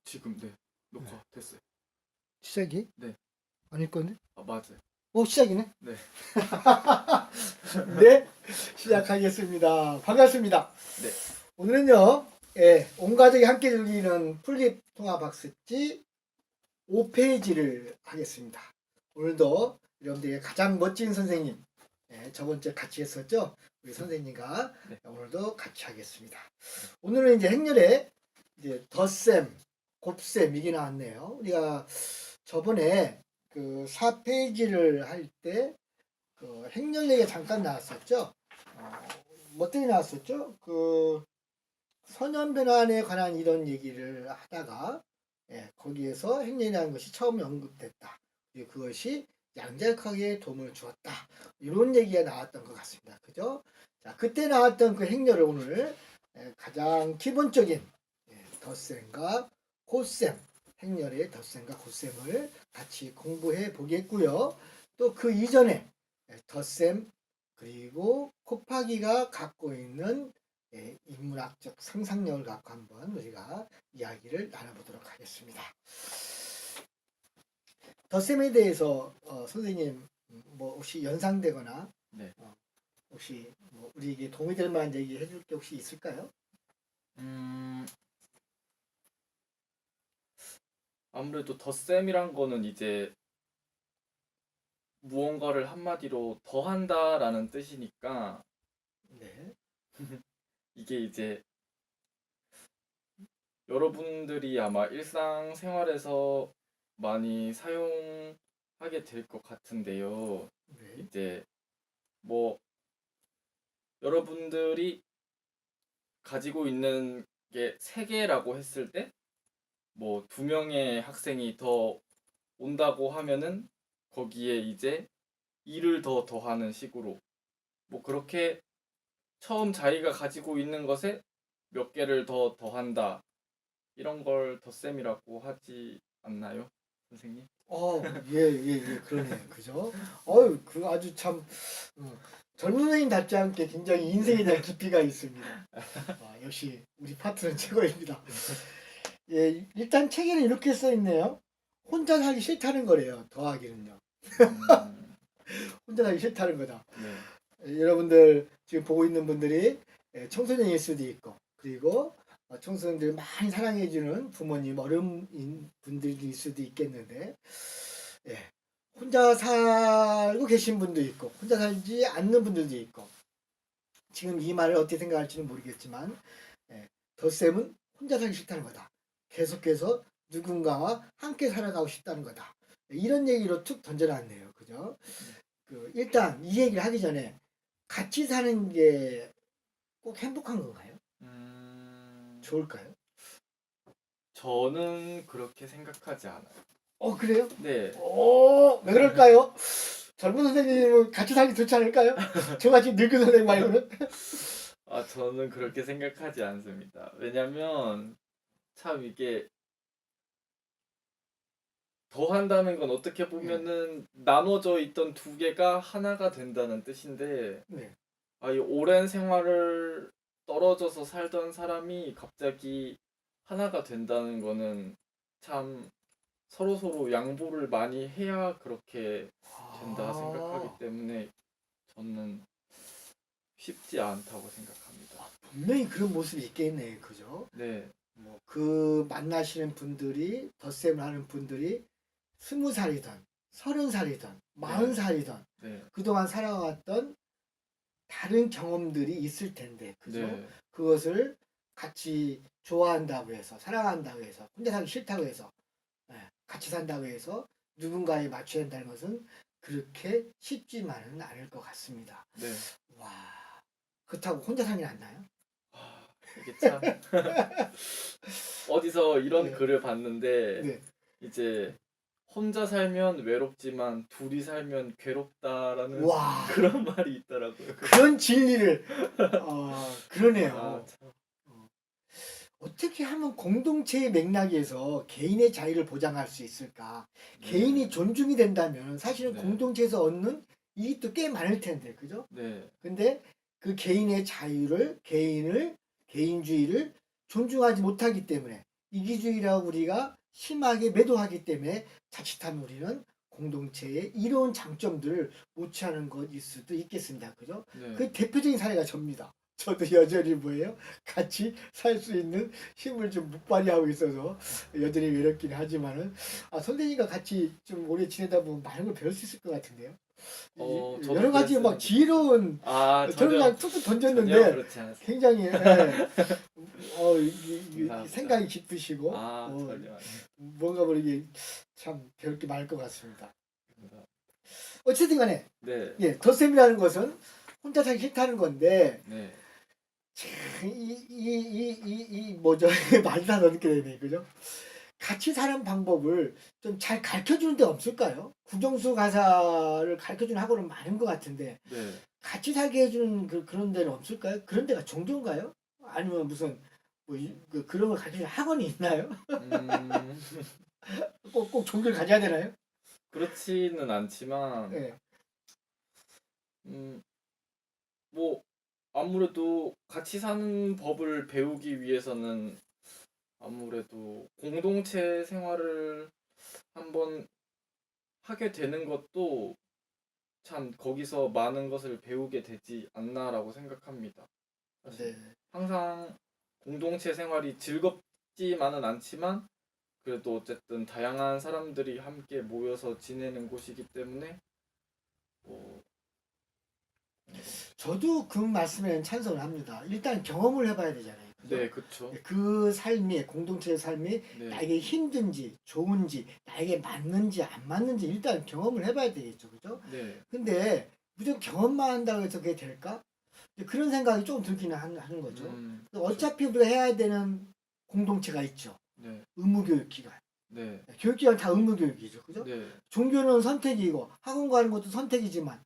지금 네 녹화 됐어요. 시작이? 네. 아닐 건데? 아 맞아요. 시작이네? 네. 네, 시작하겠습니다. 반갑습니다. 네. 오늘은요, 온 가족이 함께 즐기는 풀립 통합학습지 5페이지를 하겠습니다. 오늘도 여러분들의 가장 멋진 선생님, 저번 주에 같이 했었죠? 우리 선생님과 네. 오늘도 같이 하겠습니다. 오늘은 이제 행렬에 이제 덧셈, 곱셈 이게 나왔네요. 우리가 저번에 그 4페이지를 할 때 그 행렬 얘기가 잠깐 나왔었죠. 뭐 때문에 나왔었죠? 그 선형변환에 관한 이런 얘기를 하다가 거기에서 행렬이라는 것이 처음 언급됐다. 그리고 그것이 양자역학에 도움을 주었다. 이런 얘기가 나왔던 것 같습니다. 그죠? 자, 그때 나왔던 그 행렬을 오늘 가장 기본적인 덧셈과 곱셈, 행렬의 덧셈과 곱셈을 같이 공부해 보겠고요. 또 그 이전에 덧셈 그리고 곱하기가 갖고 있는 인문학적 상상력을 갖고 한번 우리가 이야기를 나눠보도록 하겠습니다. 덧셈에 대해서 선생님 뭐 혹시 연상되거나 네. 혹시 뭐 우리에게 도움이 될 만한 얘기 해줄 게 혹시 있을까요? 아무래도 덧셈이란 거는 이제 무언가를 한마디로 더한다라는 뜻이니까 네. 이게 이제 여러분들이 아마 일상생활에서 많이 사용하게 될 것 같은데요. 네. 이제 뭐 여러분들이 가지고 있는 게 3개라고 했을 때 뭐 2명의 학생이 더 온다고 하면은 거기에 이제 2를 더 더하는 식으로 뭐 그렇게 처음 자기가 가지고 있는 것에 몇 개를 더 더한다 이런 걸 덧셈이라고 하지 않나요, 선생님? 예, 그러네요. 그죠? 그 아주 참, 젊은 선생님답지 않게 굉장히 인생에 대한 깊이가 있습니다. 역시 우리 파트는 최고입니다. 예, 일단 책에는 이렇게 써 있네요. 혼자 살기 싫다는 거래요. 더하기는요. 음, 혼자 살기 싫다는 거다. 네, 여러분들 지금 보고 있는 분들이 청소년일 수도 있고, 그리고 청소년들 많이 사랑해주는 부모님, 어른인 분들일 수도 있겠는데, 예, 혼자 살고 계신 분도 있고, 혼자 살지 않는 분들도 있고, 지금 이 말을 어떻게 생각할지는 모르겠지만, 덧셈은 혼자 살기 싫다는 거다. 계속해서 누군가와 함께 살아가고 싶다는 거다. 이런 얘기로 툭 던져놨네요. 그죠? 일단 이 얘기를 하기 전에 같이 사는 게 꼭 행복한 건가요? 좋을까요? 저는 그렇게 생각하지 않아요. 그래요? 네, 왜 그럴까요? 젊은 선생님은 같이 살기 좋지 않을까요? 저같이 늙은 선생님 말고는? 저는 그렇게 생각하지 않습니다. 왜냐면 참 이게 더한다는 건 어떻게 보면은 나눠져 있던 2개가 하나가 된다는 뜻인데 네. 이 오랜 생활을 떨어져서 살던 사람이 갑자기 하나가 된다는 거는 참 서로서로 양보를 많이 해야 그렇게 된다 생각하기 때문에 저는 쉽지 않다고 생각합니다. 분명히 그런 모습이 있겠네, 그죠? 네, 뭐 그 만나시는 분들이 덧셈을 하는 분들이 20살이든 30살이든 40살이든 네, 그동안 살아왔던 다른 경험들이 있을 텐데, 그죠? 네, 그것을 같이 좋아한다고 해서, 사랑한다고 해서, 혼자 살기 싫다고 해서, 같이 산다고 해서 누군가에 맞춰야 한다는 것은 그렇게 쉽지만은 않을 것 같습니다. 네. 와, 그렇다고 혼자 살긴 않나요? 이게 참 어디서 이런 네. 글을 봤는데 네. 이제 혼자 살면 외롭지만 둘이 살면 괴롭다라는 와, 그런 말이 있더라고요. 그런 진리를, 그러네요. 참. 어떻게 하면 공동체의 맥락에서 개인의 자유를 보장할 수 있을까? 네. 개인이 존중이 된다면 사실은 네. 공동체에서 얻는 이익도 꽤 많을 텐데, 그죠? 네, 근데 그 개인의 자유를, 개인주의를 존중하지 못하기 때문에 이기주의라고 우리가 심하게 매도하기 때문에 자칫하면 우리는 공동체의 이로운 장점들을 못 취하는 것일 수도 있겠습니다. 그죠? 네. 그 대표적인 사례가 접니다. 저도 여전히 뭐예요? 같이 살 수 있는 힘을 좀 못 발휘하고 있어서 여전히 외롭긴 하지만은 선생님과 같이 좀 오래 지내다 보면 많은 걸 배울 수 있을 것 같은데요. 저도 여러 가지 막 그랬으면 지혜로운 저는 전혀 그냥 툭툭 전혀 던졌는데 그렇지 않습니다. 굉장히 감사합니다. 생각이 깊으시고 전혀 뭔가 모르게 참 배울 게 많을 것 같습니다. 아닙니다. 어쨌든 간에 네. 덧셈이라는 것은 혼자 살기 싫다는 건데 네. 이 뭐죠? 말도 다 넣게 되네, 그죠? 같이 사는 방법을 좀 잘 가르쳐 주는 데 없을까요? 국영수 가사를 가르쳐 주는 학원은 많은 것 같은데 네. 같이 살게 해주는 그런 데는 없을까요? 그런 데가 종교인가요? 아니면 무슨 그런 걸 가르쳐 주는 학원이 있나요? 음, 꼭 종교를 가져야 되나요? 그렇지는 않지만 네. 뭐 아무래도 같이 사는 법을 배우기 위해서는 아무래도 공동체 생활을 한번 하게 되는 것도 참 거기서 많은 것을 배우게 되지 않나라고 생각합니다. 사실 네. 항상 공동체 생활이 즐겁지만은 않지만 그래도 어쨌든 다양한 사람들이 함께 모여서 지내는 곳이기 때문에 뭐 저도 그 말씀에는 찬성을 합니다. 일단 경험을 해봐야 되잖아요. 그죠? 네, 그쵸. 그 삶이 공동체의 삶이 네, 나에게 힘든지 좋은지 나에게 맞는지 안 맞는지 일단 경험을 해봐야 되겠죠. 그죠? 네, 근데 무조건 경험만 한다고 해서 그게 될까? 이제 그런 생각이 조금 들기는 하는 거죠. 그쵸. 어차피 우리가 해야 되는 공동체가 있죠. 네, 의무교육기관. 네, 교육기관 다 의무교육이죠. 그죠? 네, 종교는 선택이고 학원 가는 것도 선택이지만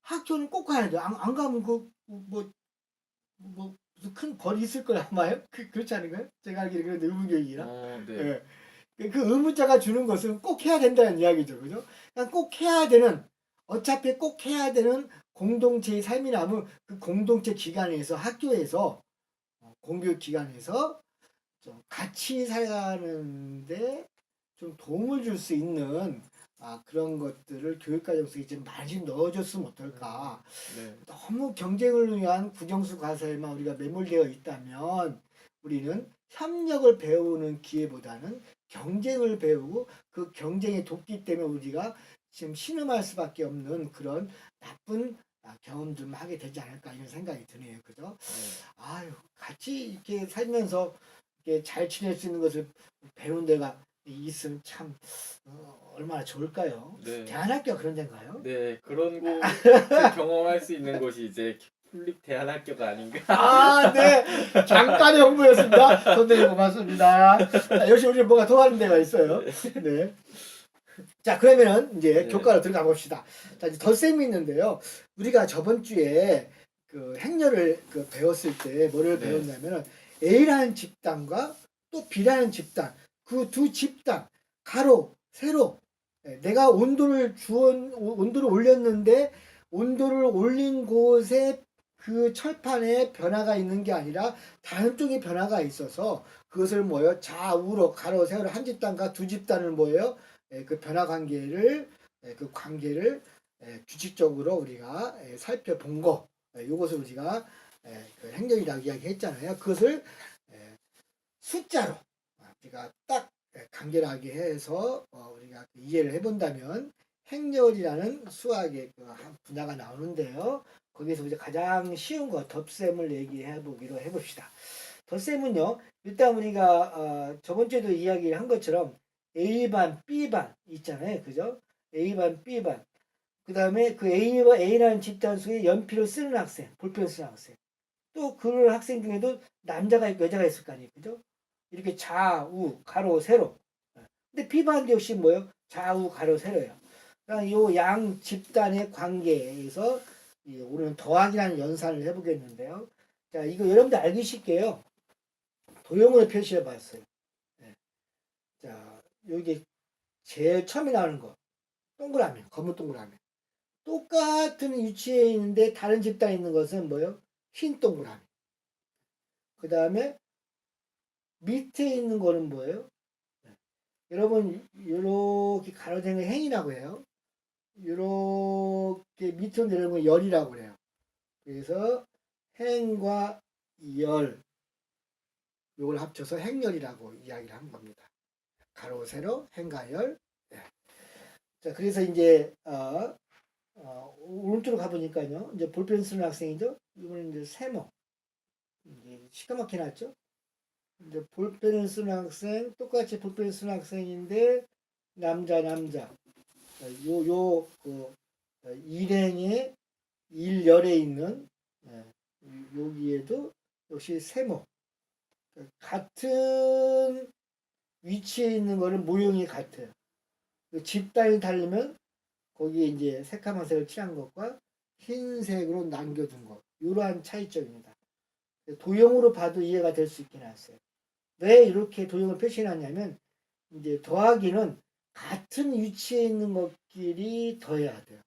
학교는 꼭 가야 돼요. 안 가면 무슨 큰 벌이 있을 거야 아마요? 그렇지 않은가요? 제가 알기로 그런데 의무교육이라. 네, 예. 그 의무자가 주는 것은 꼭 해야 된다는 이야기죠. 그죠? 그냥 꼭 해야 되는, 어차피 꼭 해야 되는 공동체의 삶이라면 그 공동체 기관에서, 학교에서, 공교육 기관에서 좀 같이 살아가는데 좀 도움을 줄 수 있는 그런 것들을 교육과정 속에 좀 많이 넣어줬으면 어떨까. 네, 너무 경쟁을 위한 국영수 과서에만 우리가 매몰되어 있다면 우리는 협력을 배우는 기회보다는 경쟁을 배우고 그 경쟁에 돕기 때문에 우리가 지금 신음할 수밖에 없는 그런 나쁜 경험들만 하게 되지 않을까 이런 생각이 드네요. 그죠? 아유, 같이 이렇게 살면서 이렇게 잘 지낼 수 있는 것을 배운 데가 있으면 참 얼마나 좋을까요? 네, 대안학교가 그런 데인가요? 네, 그런 곳을 경험할 수 있는 곳이 이제 폴립 대안학교가 아닌가. 네. 잠깐의 홍보였습니다. 선생님 고맙습니다. 역시 우리 뭐가 통하는 데가 있어요. 네. 자, 그러면은 이제 네. 교과로 들어가 봅시다. 자, 이제 덧셈이 있는데요. 우리가 저번 주에 그 행렬을 배웠을 때 뭐를 네. 배웠냐면은 A라는 집단과 또 B라는 집단, 그 두 집단 가로, 세로 내가 온도를 올렸는데 온도를 올린 곳에 그 철판에 변화가 있는 게 아니라 다른 쪽에 변화가 있어서 그것을 뭐예요? 좌우로 가로, 세로 한 집단과 두 집단을 뭐예요? 그 변화 관계를 그 관계를 규칙적으로 우리가 살펴본 거 이것을 우리가 그 행렬이라고 이야기했잖아요. 그것을 숫자로 우리가 딱 간결하게 해서 우리가 이해를 해본다면 행렬이라는 수학의 그 한 분야가 나오는데요. 거기서 이제 가장 쉬운 거 덧셈을 얘기해 보기로 해봅시다. 덧셈은요. 일단 우리가 저번 주에도 이야기를 한 것처럼 A반, B반 있잖아요. 그죠? A반, B반. 그 다음에 그 A라는 집단 속에 연필을 쓰는 학생, 볼펜을 쓰는 학생. 또 그 학생 중에도 남자가 있고 여자가 있을 거 아니에요. 그죠? 이렇게 좌우, 가로, 세로. 근데 B반 역시 뭐예요? 좌우, 가로, 세로예요. 그러니까 이 양 집단의 관계에서 오늘은 더하기라는 연산을 해보겠는데요. 자, 이거 여러분들 알기 쉽게요. 도형으로 표시해 봤어요. 자, 여기 제일 처음에 나오는 거. 동그라미, 검은 동그라미. 똑같은 위치에 있는데 다른 집단에 있는 것은 뭐예요? 흰 동그라미. 그 다음에 밑에 있는 거는 뭐예요? 여러분 이렇게 가로된 거 행이라고 해요. 이렇게 밑으로 내려오는 거 열이라고 해요. 그래서 행과 열 요걸 합쳐서 행열이라고 이야기를 한 겁니다. 가로 세로 행과 열. 네. 자 그래서 이제 오른쪽으로 가보니까요. 이제 볼펜 쓰는 학생이죠. 이번에 이제 세모. 이제 시커멓게 났죠. 이제 볼펜을 쓰는 학생, 똑같이 볼펜을 쓰는 학생인데 남자. 그 일행의 일열에 있는 여기에도 역시 세모. 같은 위치에 있는 거는 모형이 같아요. 집단이 다르면 거기에 이제 새카만색을 칠한 것과 흰색으로 남겨둔 것. 이러한 차이점입니다. 도형으로 봐도 이해가 될 수 있긴 하세요. 왜 이렇게 도형을 표시해놨냐면 이제 더하기는 같은 위치에 있는 것끼리 더해야 돼요.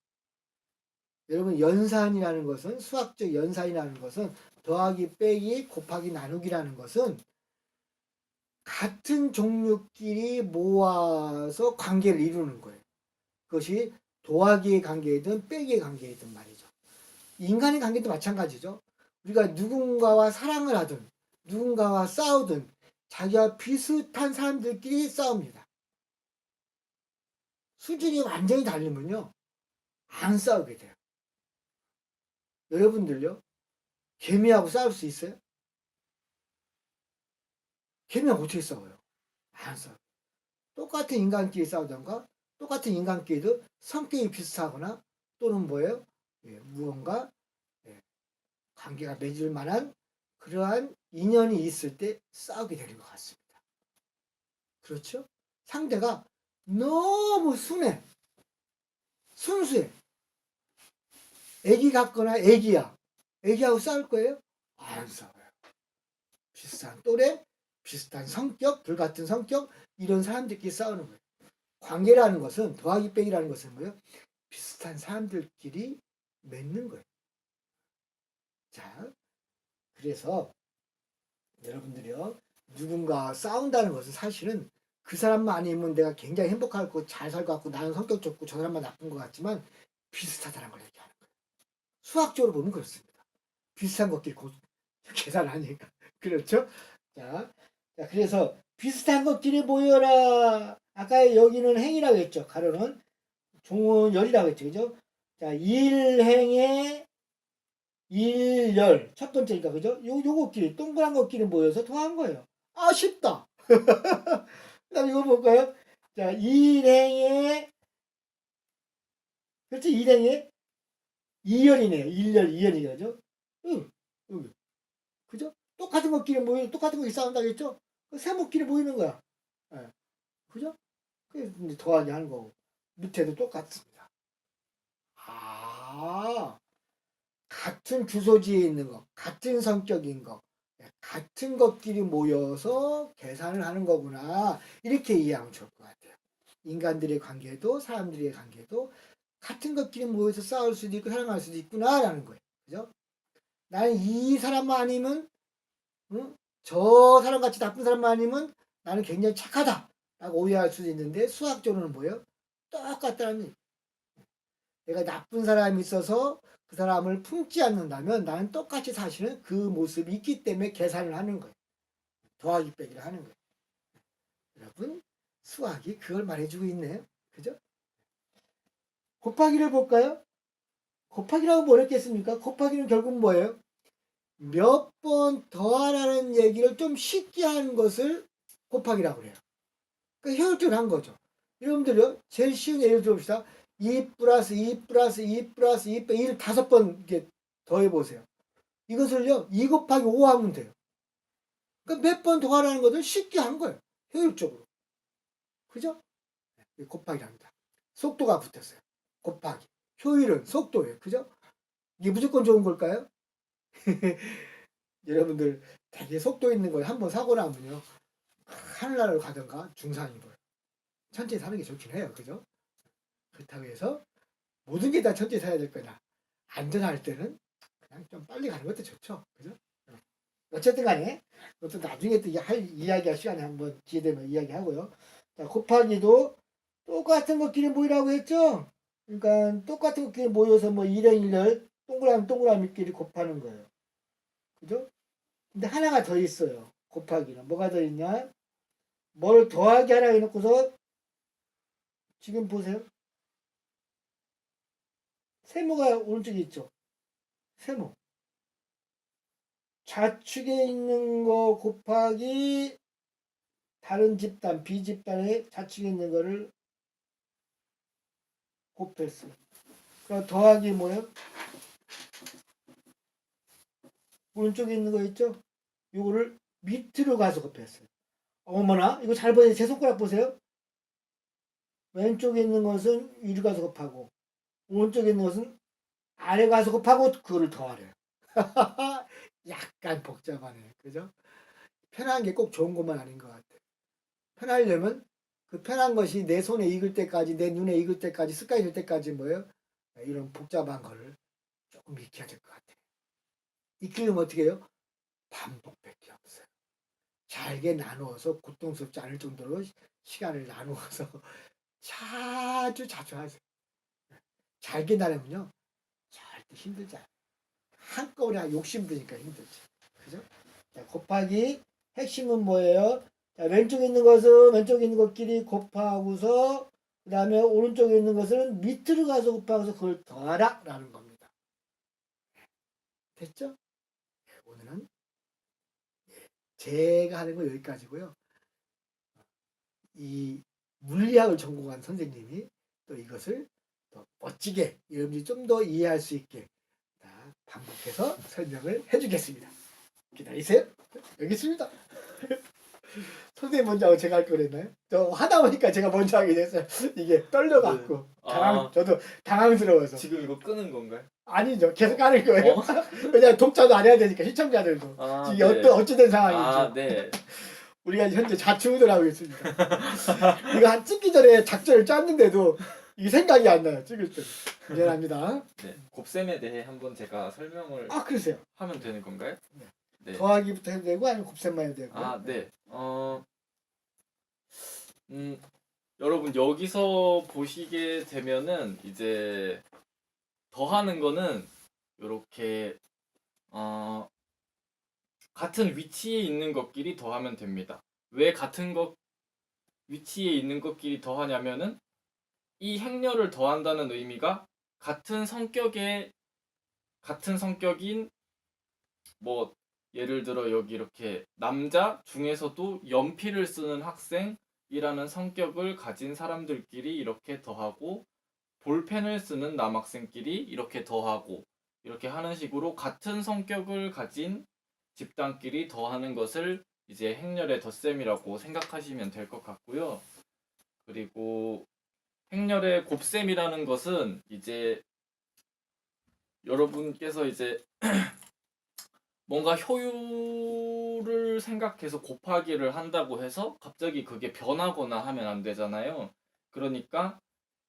여러분 연산이라는 것은 수학적 연산이라는 것은 더하기 빼기 곱하기 나누기라는 것은 같은 종류끼리 모아서 관계를 이루는 거예요. 그것이 더하기의 관계이든 빼기의 관계이든 말이죠. 인간의 관계도 마찬가지죠. 우리가 누군가와 사랑을 하든 누군가와 싸우든 자기와 비슷한 사람들끼리 싸웁니다. 수준이 완전히 다르면요. 안 싸우게 돼요. 여러분들요. 개미하고 싸울 수 있어요? 개미하고 어떻게 싸워요? 안 싸워요. 똑같은 인간끼리 싸우던가 똑같은 인간끼리도 성격이 비슷하거나 또는 뭐예요? 무언가 관계가 맺을 만한 그러한 인연이 있을 때 싸우게 되는 것 같습니다. 그렇죠? 상대가 너무 순해. 순수해. 애기 같거나 애기야. 애기하고 싸울 거예요? 안 싸워요. 비슷한 또래, 비슷한 성격, 불같은 성격 이런 사람들끼리 싸우는 거예요. 관계라는 것은 더하기 빼기라는 것은 뭐예요? 비슷한 사람들끼리 맺는 거예요. 자, 그래서 여러분들이요. 누군가 싸운다는 것은 사실은 그 사람만 아니면 내가 굉장히 행복할 거 잘 살 것 같고 나는 성격 좋고 저 사람만 나쁜 것 같지만 비슷하다는 걸 얘기하는 거예요. 수학적으로 보면 그렇습니다. 비슷한 것끼리 계산하니까. 그렇죠? 자, 그래서 비슷한 것끼리 모여라. 아까 여기는 행이라고 했죠. 가로는 종은 열이라고 했죠. 그죠? 자, 일행의 일열 첫 번째니까 그죠? 요거끼리 동그란 것끼리 모여서 더한 거예요. 아 쉽다. 그다음 이거 볼까요? 자, 일행의 그렇지 일행의 이열이네요. 일열 이열이죠. 응, 여기 그죠? 똑같은 것끼리 모여 똑같은 것끼리 싸운다겠죠? 세모끼리 모이는 거야. 네. 그죠? 그래서 이제 더하기 하는 거고 밑에도 똑같습니다. 아 같은 주소지에 있는 것, 같은 성격인 것, 같은 것끼리 모여서 계산을 하는 거구나. 이렇게 이해하면 좋을 것 같아요. 인간들의 관계도 사람들의 관계도 같은 것끼리 모여서 싸울 수도 있고 사랑할 수도 있구나라는 거예요. 그죠? 나는 이 사람만 아니면 응? 저 사람같이 나쁜 사람만 아니면 나는 굉장히 착하다 라고 오해할 수도 있는데 수학적으로는 뭐예요? 똑같다는 내가 나쁜 사람이 있어서 그 사람을 품지 않는다면 나는 똑같이 사실은 그 모습이 있기 때문에 계산을 하는 거예요. 더하기 빼기를 하는 거예요. 여러분 수학이 그걸 말해주고 있네요. 그죠? 곱하기를 볼까요? 곱하기라고 뭐 어렵겠습니까? 곱하기는 결국 뭐예요? 몇 번 더하라는 얘기를 좀 쉽게 하는 것을 곱하기라고 그래요. 그러니까 효율적으로 한 거죠. 여러분들요, 제일 쉬운 예를 들어봅시다. 2 플러스 2 플러스 2 플러스 2 빼기 1을 5번 이렇게 더해보세요. 이것을요, 2 곱하기 5 하면 돼요. 그러니까 몇 번 더하라는 것을 쉽게 한 거예요. 효율적으로. 그죠? 곱하기랍니다. 속도가 붙었어요. 곱하기. 효율은 속도예요. 그죠? 이게 무조건 좋은 걸까요? 여러분들 되게 속도 있는 걸 한번 사고 나면요. 하늘나라로 가든가 중산으로 천천히 사는 게 좋긴 해요. 그죠? 그렇다고 해서 모든 게 다 천천히 사야 될 거냐. 안전할 때는 그냥 좀 빨리 가는 것도 좋죠. 그죠? 어쨌든 간에 그것도 나중에 또 이야기할 시간에 한번 기회 되면 이야기하고요. 자, 곱하기도 똑같은 것끼리 모이라고 했죠. 그러니까 똑같은 것끼리 모여서 뭐 일행 일렬 동그라미끼리 곱하는 거예요. 그죠? 근데 하나가 더 있어요. 곱하기는 뭐가 더 있냐? 뭘 더하기 하나 해놓고서 지금 보세요. 세모가 오른쪽에 있죠. 세모. 좌측에 있는 거 곱하기 다른 집단, B집단의 좌측에 있는 거를 곱했어요. 그럼 더하기 뭐예요? 오른쪽에 있는 거 있죠? 요거를 밑으로 가서 곱했어요. 어머나, 이거 잘 보세요. 제 손가락 보세요. 왼쪽에 있는 것은 위로 가서 곱하고, 오른쪽에 있는 것은 아래 가서 곱하고, 그거를 더하래요. 약간 복잡하네. 그죠? 편한 게 꼭 좋은 것만 아닌 것 같아. 편하려면 그 편한 것이 내 손에 익을 때까지, 내 눈에 익을 때까지, 습관이 될 때까지 뭐예요? 이런 복잡한 거를 조금 익혀야 될 것 같아. 익히려면 어떻게 해요? 반복밖에 없어요. 잘게 나누어서 고통스럽지 않을 정도로 시간을 나누어서 자주 하세요. 잘게 나누면요. 절대 힘들지 않아요. 한꺼번에 욕심 드니까 힘들지. 그죠? 자, 곱하기 핵심은 뭐예요? 자, 왼쪽에 있는 것은 왼쪽에 있는 것끼리 곱하고서 그 다음에 오른쪽에 있는 것은 밑으로 가서 곱하고서 그걸 더하라 라는 겁니다. 됐죠? 오늘은 제가 하는 거 여기까지고요. 이 물리학을 전공한 선생님이 또 이것을 더 멋지게 여러분이 좀 더 이해할 수 있게 반복해서 설명을 해주겠습니다. 기다리세요. 여기 있습니다. 선생님 먼저 하고 제가 할 거 그랬나요? 저 하다 보니까 제가 먼저 하게 됐어요. 이게 떨려갖고 아, 저도 당황스러워서. 지금 이거 끄는 건가요? 아니죠. 계속 하는 거예요. 어? 왜냐면 독자도 안 해야 되니까 시청자들도. 아, 지금 네. 어찌된 상황인지. 아, 네. 우리가 현재 자충우돌하고 있습니다. 이거 한 찍기 전에 작전을 짰는데도 이게 생각이 안 나요. 찍을 때. 미안합니다. 네. 곱셈에 대해 한번 제가 설명을 아, 그러세요. 하면 되는 건가요? 네. 네. 더하기부터 해도 되고 아니면 곱셈만 해도 되고. 아, 네. 여러분 여기서 보시게 되면은 이제 더하는 거는 이렇게 같은 위치에 있는 것끼리 더하면 됩니다. 왜 같은 위치에 있는 것끼리 더하냐면은 이 행렬을 더한다는 의미가 같은 성격인 뭐 예를 들어 여기 이렇게 남자 중에서도 연필을 쓰는 학생이라는 성격을 가진 사람들끼리 이렇게 더하고 볼펜을 쓰는 남학생끼리 이렇게 더하고 이렇게 하는 식으로 같은 성격을 가진 집단끼리 더하는 것을 이제 행렬의 덧셈이라고 생각하시면 될 것 같고요. 그리고 행렬의 곱셈이라는 것은 이제 여러분께서 이제 뭔가 효율을 생각해서 곱하기를 한다고 해서 갑자기 그게 변하거나 하면 안 되잖아요. 그러니까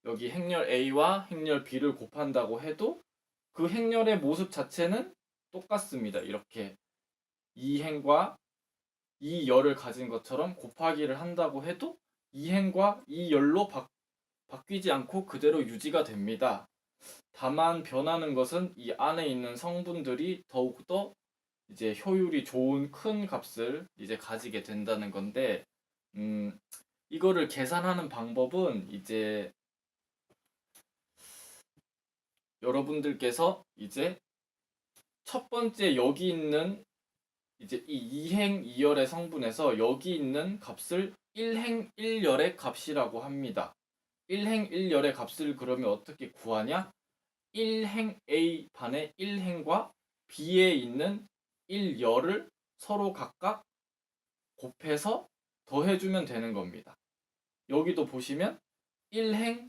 여기 행렬 A와 행렬 B를 곱한다고 해도 그 행렬의 모습 자체는 똑같습니다. 이렇게 이 행과 이 열을 가진 것처럼 곱하기를 한다고 해도 이 행과 이 열로 바뀌지 않고 그대로 유지가 됩니다. 다만 변하는 것은 이 안에 있는 성분들이 더욱더 이제 효율이 좋은 큰 값을 이제 가지게 된다는 건데, 이거를 계산하는 방법은 이제 여러분들께서 이제 첫 번째 여기 있는 이제 이 2행 2열의 성분에서 여기 있는 값을 1행 1열의 값이라고 합니다. 1행 1열의 값을 그러면 어떻게 구하냐? 1행 A 반의 1행과 B에 있는 1열을 서로 각각 곱해서 더해주면 되는 겁니다. 여기도 보시면 1행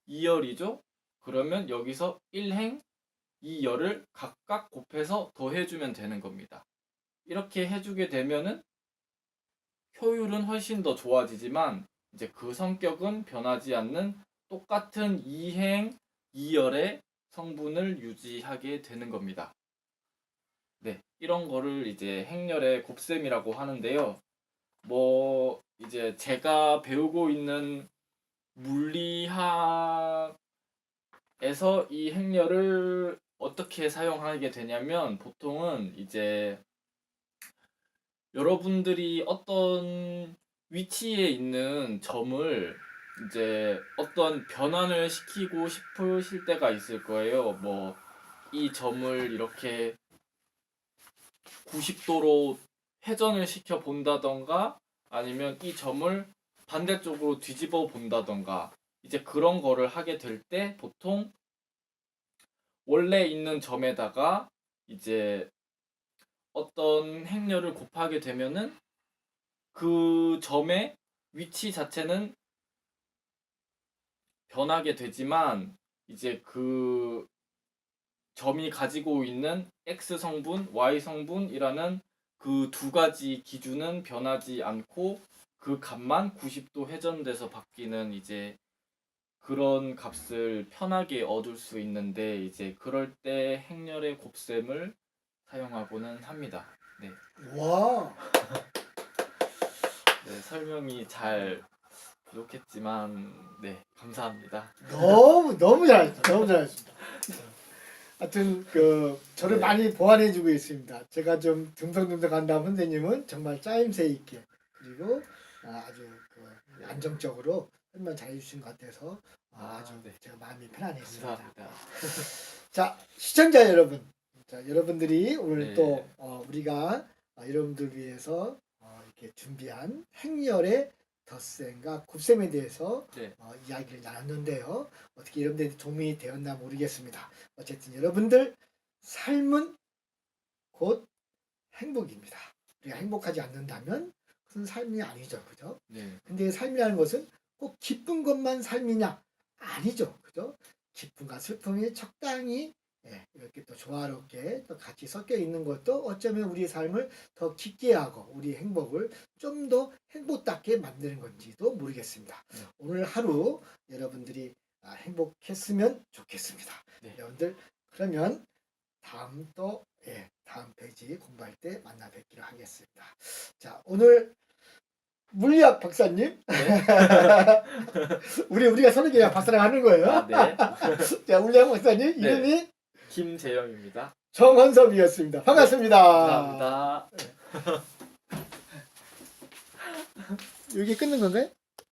2열이죠? 그러면 여기서 1행 2열을 각각 곱해서 더해주면 되는 겁니다. 이렇게 해주게 되면은 효율은 훨씬 더 좋아지지만 이제 그 성격은 변하지 않는 똑같은 2행 2열의 성분을 유지하게 되는 겁니다. 네, 이런 거를 이제 행렬의 곱셈이라고 하는데요. 뭐 이제 제가 배우고 있는 물리학에서 이 행렬을 어떻게 사용하게 되냐면 보통은 이제 여러분들이 어떤 위치에 있는 점을 이제 어떤 변환을 시키고 싶으실 때가 있을 거예요. 뭐 이 점을 이렇게 90도로 회전을 시켜 본다던가 아니면 이 점을 반대쪽으로 뒤집어 본다던가 이제 그런 거를 하게 될 때 보통 원래 있는 점에다가 이제 어떤 행렬을 곱하게 되면은 그 점의 위치 자체는 변하게 되지만 이제 그 점이 가지고 있는 X 성분, Y 성분이라는 그 두 가지 기준은 변하지 않고 그 값만 90도 회전돼서 바뀌는 이제 그런 값을 편하게 얻을 수 있는데 이제 그럴 때 행렬의 곱셈을 사용하고는 합니다. 네, 와, 네, 설명이 잘 부족했지만 네, 감사합니다. 너무 잘했다. 너무 잘했습니다. 하여튼 저를 네. 많이 보완해주고 있습니다. 제가 좀 듬성듬성한다면 선생님은 정말 짜임새 있게 그리고 아주 안정적으로 설명 잘해주신 것 같아서 아주 네. 제가 마음이 편안했습니다. 감사합니다. 자, 시청자 여러분, 자, 여러분들이 오늘 네. 또 우리가 여러분들 위해서 이렇게 준비한 행렬의 덧셈과 곱셈에 대해서 네. 이야기를 나눴는데요. 어떻게 여러분들이 도움이 되었나 모르겠습니다. 어쨌든 여러분들 삶은 곧 행복입니다. 우리가 행복하지 않는다면 그것은 삶이 아니죠. 그죠? 네. 근데 삶이라는 것은 꼭 기쁜 것만 삶이냐? 아니죠. 그죠? 기쁨과 슬픔이 적당히 이렇게 또 조화롭게 또 같이 섞여 있는 것도 어쩌면 우리 삶을 더 깊게 하고 우리 행복을 좀 더 행복답게 만드는 건지도 모르겠습니다. 오늘 하루 여러분들이 행복했으면 좋겠습니다. 네. 여러분들 그러면 다음 페이지 공부할 때 만나 뵙기로 하겠습니다. 자, 오늘 물리학 박사님, 네. 우리가 서로 그냥 박사랑 하는 거예요. 아, 네. 자, 물리학 박사님 네. 이름이 김재영입니다. 정헌섭이었습니다. 반갑습니다. 감사합니다. 여기 끊는 건가요?